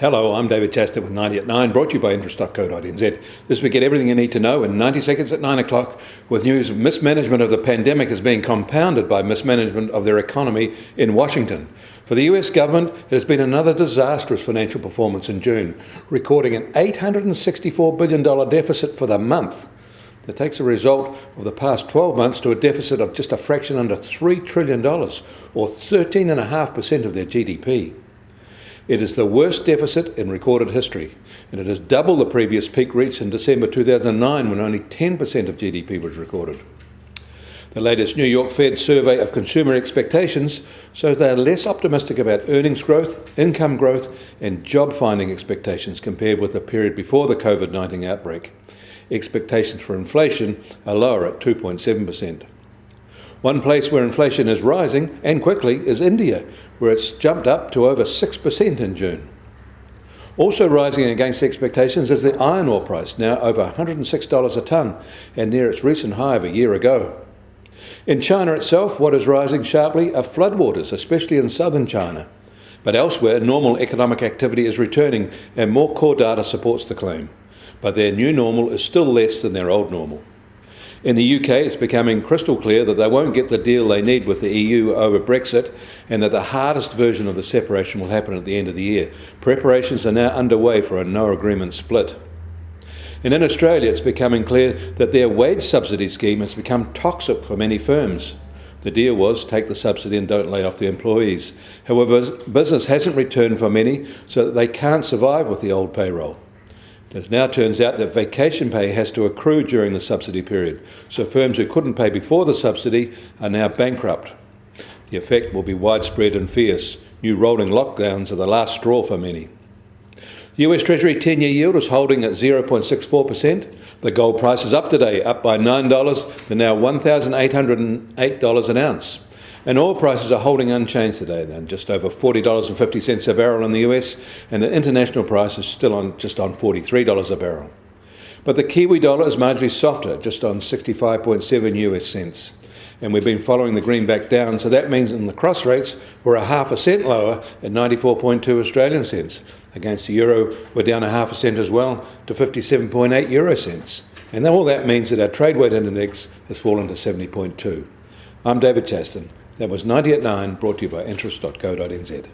Hello, I'm David Chaston with 90 at 9, brought to you by interest.co.nz. This week, get everything you need to know in 90 seconds at 9 o'clock, with news of mismanagement of the pandemic is being compounded by mismanagement of their economy in Washington. For the US government, it has been another disastrous financial performance in June, recording an $864 billion deficit for the month. That takes the result of the past 12 months to a deficit of just a fraction under $3 trillion, or 13.5% of their GDP. It is the worst deficit in recorded history, and it is double the previous peak reached in December 2009, when only 10% of GDP was recorded. The latest New York Fed survey of consumer expectations shows they are less optimistic about earnings growth, income growth, and job-finding expectations compared with the period before the COVID-19 outbreak. Expectations for inflation are lower at 2.7%. One place where inflation is rising, and quickly, is India, where it's jumped up to over 6% in June. Also rising against expectations is the iron ore price, now over $106 a tonne, and near its recent high of a year ago. In China itself, what is rising sharply are floodwaters, especially in southern China. But elsewhere, normal economic activity is returning, and more core data supports the claim. But their new normal is still less than their old normal. In the UK, it's becoming crystal clear that they won't get the deal they need with the EU over Brexit, and that the hardest version of the separation will happen at the end of the year. Preparations are now underway for a no-agreement split. And in Australia, it's becoming clear that their wage subsidy scheme has become toxic for many firms. The deal was take the subsidy and don't lay off the employees. However, business hasn't returned for many, so that they can't survive with the old payroll. It now turns out that vacation pay has to accrue during the subsidy period, so firms who couldn't pay before the subsidy are now bankrupt. The effect will be widespread and fierce. New rolling lockdowns are the last straw for many. The US Treasury 10-year yield is holding at 0.64%. The gold price is up today, up by $9 to now $1,808 an ounce. And oil prices are holding unchanged today, then just over $40.50 a barrel in the US, and the international price is still just on $43 a barrel. But the Kiwi dollar is marginally softer, just on 65.7 US cents. And we've been following the greenback down, so that means in the cross rates we're a half a cent lower at 94.2 Australian cents. Against the euro, we're down a half a cent as well to 57.8 euro cents. And all that means that our trade weight index has fallen to 70.2. I'm David Chaston. That was 90 at 9, brought to you by interest.co.nz.